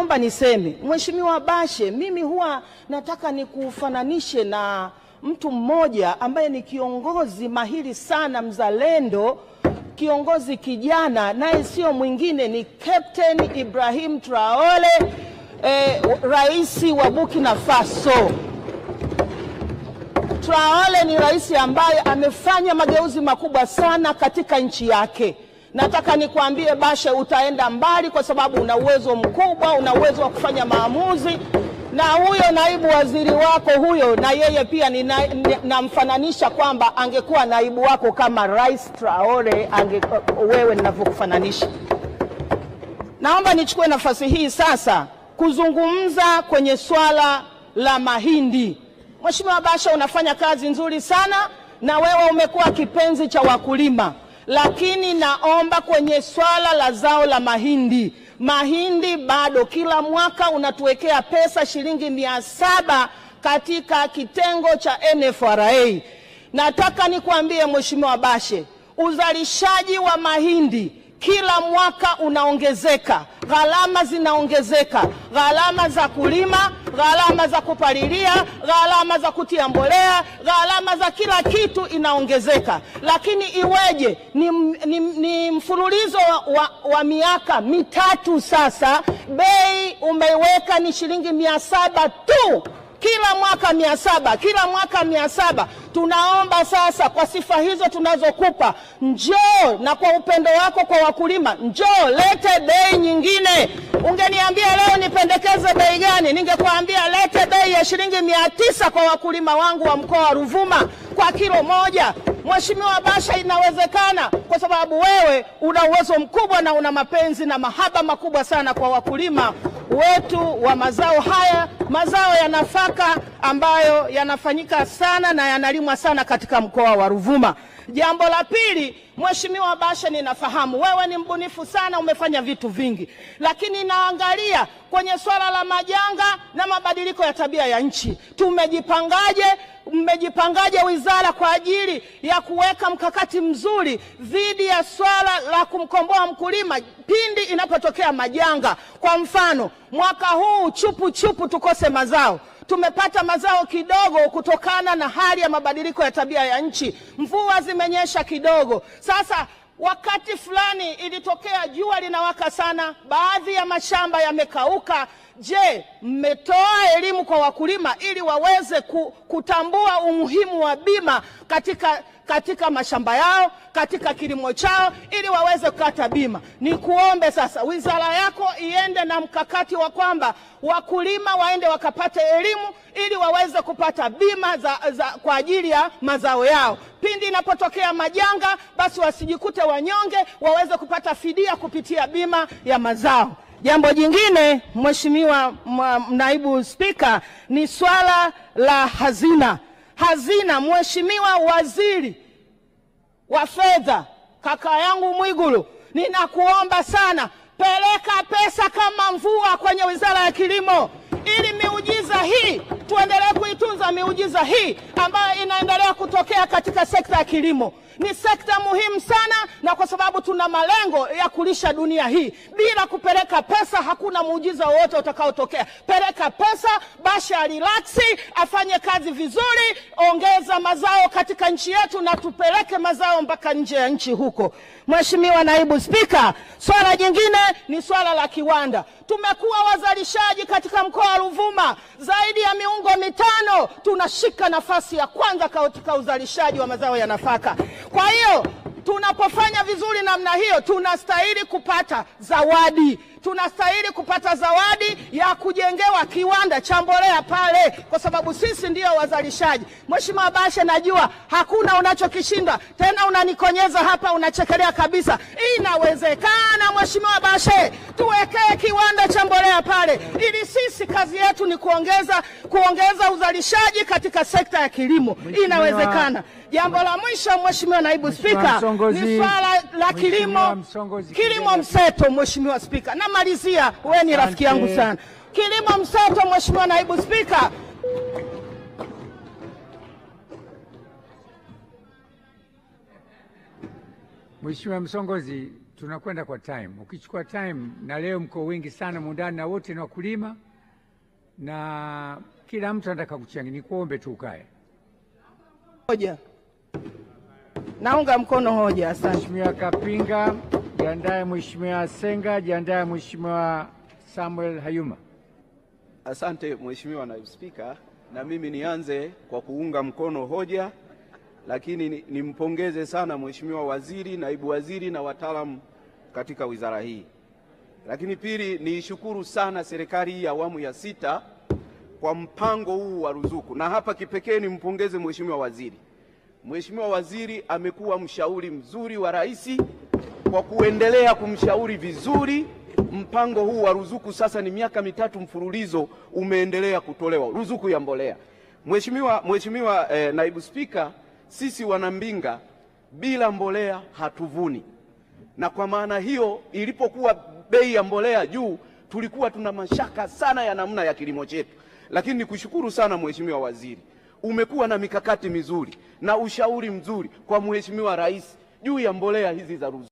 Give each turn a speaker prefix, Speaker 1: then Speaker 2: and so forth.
Speaker 1: naomba niseme, Mheshimiwa Bashe, mimi huwa nataka nikufananishe na mtu mmoja ambaye ni kiongozi mahiri sana, mzalendo, kiongozi kijana, naye sio mwingine ni Captain Ibrahim Traore, rais wa Burkina Faso. Traore ni rais ambaye amefanya mageuzi makubwa sana katika nchi yake. Nataka nikwambie Bashe, utaenda mbali kwa sababu una uwezo mkubwa, una uwezo wa kufanya maamuzi. Na huyo naibu waziri wako huyo, na yeye pia namfananisha kwamba angekuwa naibu wako kama Rais Traore, wewe ninavyokufananisha. Naomba nichukue nafasi hii sasa kuzungumza kwenye swala la mahindi. Mheshimiwa Bashe, unafanya kazi nzuri sana na wewe umekuwa kipenzi cha wakulima. Lakini naomba kwenye swala la zao la mahindi bado kila mwaka unatuwekea pesa shilingi 700 katika kitengo cha NFRA. Nataka nikwambie Mheshimiwa Bashe, uzalishaji wa mahindi kila mwaka unaongezeka, gharama zinaongezeka, gharama za kulima, gharama za kupalilia, gharama za kutia mbolea, gharama za kila kitu inaongezeka. Lakini iweje ni mfululizo wa miaka mitatu sasa, bei umeweka ni shilingi 700 tu. Kila mwaka 700, kila mwaka 700. Tunaomba sasa kwa sifa hizo tunazokupa, njoo na kwa upendo wako kwa wakulima, njoo lete bei nyingine. Ungeniambia leo nipendekeze bei gani, ningekuambia lete bei ya shilingi 900 kwa wakulima wangu wa mkoa wa Ruvuma kwa kilo moja. Mheshimiwa Bashe, inawezekana kwa sababu wewe una uwezo mkubwa na una mapenzi na mahaba makubwa sana kwa wakulima wetu wa mazao haya, mazao ya nafaka ambayo yanafanyika sana na yanalimwa sana katika mkoa wa Ruvuma. Jambo la pili, Mheshimiwa Bashe, ninafahamu wewe ni mbunifu sana, umefanya vitu vingi. Lakini naangalia kwenye swala la majanga na mabadiliko ya tabia ya nchi. Mmejipangaje wizara kwa ajili ya kuweka mkakati mzuri dhidi ya swala la kumkomboa mkulima pindi inapotokea majanga? Kwa mfano, mwaka huu chupu tukose mazao. Tumepata mazao kidogo kutokana na hali ya mabadiliko ya tabia ya nchi. Mvua zimenyesha kidogo. Sasa wakati fulani ilitokea jua linawaka sana, baadhi ya mashamba yamekauka. Je, mmetoa elimu kwa wakulima ili waweze kutambua umuhimu wa bima katika mashamba yao, katika kilimo chao, ili waweze kukata bima? Nikuombe sasa wizara yako iende na mkakati wa kwamba wakulima waende wakapate elimu ili waweze kupata bima kwa ajili ya mazao yao. Pindi inapotokea majanga, basi wasijikute wanyonge, waweze kupata fidia kupitia bima ya mazao. Jambo jingine, Mheshimiwa Naibu Spika, ni swala la hazina. Mheshimiwa Waziri wa Fedha, kaka yangu Mwigulu, ninakuomba sana, peleka pesa kama mvua kwenye Wizara ya Kilimo ili miujiza hii tuendelee kuitunza, miujiza hii ambayo inaendelea kutokea katika sekta ya kilimo. Ni sekta muhimu sana, na kwa sababu tuna malengo ya kulisha dunia hii. Bila kupeleka pesa hakuna muujiza wowote utakaotokea. Peleka pesa, Bashe relaxi, afanye kazi vizuri, ongeza mazao katika nchi yetu na tupeleke mazao mpaka nje ya nchi huko. Mheshimiwa Naibu Spika, swala jingine ni swala la kiwanda. Tumekuwa wazalishaji katika mkoa wa Ruvuma zaidi ya miongo 5, tunashika nafasi ya kwanza katika uzalishaji wa mazao ya nafaka. Kwa hiyo tunapofanya vizuri namna hiyo, tunastahili kupata zawadi. Tunastahili kupata zawadi ya kujengewa kiwanda cha mbolea pale, kwa sababu sisi ndio wazalishaji. Mheshimiwa Bashe, najua hakuna unachokishinda, tena unanikonyeza hapa, unachekelea kabisa. Inawezekana Mheshimiwa Bashe, tuwekee kiwanda cha mbolea pale ili sisi kazi yetu ni kuongeza uzalishaji katika sekta ya kilimo. Inawezekana. Jambo la mwisho, Mheshimiwa Naibu Spika, ni swala la kilimo mseto. Mheshimiwa Spika, namalizia, wewe ni rafiki yangu sana. Kilimo mseto, Mheshimiwa Naibu Spika,
Speaker 2: Mheshimiwa Msongozi, tunakwenda kwa time. Ukichukua time, na leo mko wengi sana mundani na wote ni wakulima na kila mtu anataka kuchangia, ni kuombe tu ukae.
Speaker 1: Hoja. Naunga mkono hoja. Asante.
Speaker 2: Mheshimiwa Kapinga, jiandae. Mheshimiwa Senga, jiandae. Mheshimiwa Samuel Hayuma.
Speaker 3: Asante Mheshimiwa Naibu Spika, na mimi nianze kwa kuunga mkono hoja, lakini nimpongeze sana Mheshimiwa Waziri, Naibu Waziri na wataalamu katika wizara hii. Lakini pili, niishukuru sana serikali hii ya awamu ya 6 kwa mpango huu wa ruzuku, na hapa kipekee nimpongeze Mheshimiwa Waziri. Mheshimiwa Waziri amekuwa mshauri mzuri wa Rais kwa kuendelea kumshauri vizuri. Mpango huu wa ruzuku sasa ni miaka 3 mfululizo umeendelea kutolewa ruzuku ya mbolea. Mheshimiwa Naibu Spika, sisi Wanambinga bila mbolea hatuvuni, na kwa maana hiyo ilipokuwa bei ya mbolea juu tulikuwa tuna mashaka sana ya namna ya kilimo chetu. Lakini nikushukuru sana Mheshimiwa Waziri, umekuwa na mikakati mizuri na ushauri mzuri kwa Mheshimiwa Rais juu ya mbolea hizi za ruzuku.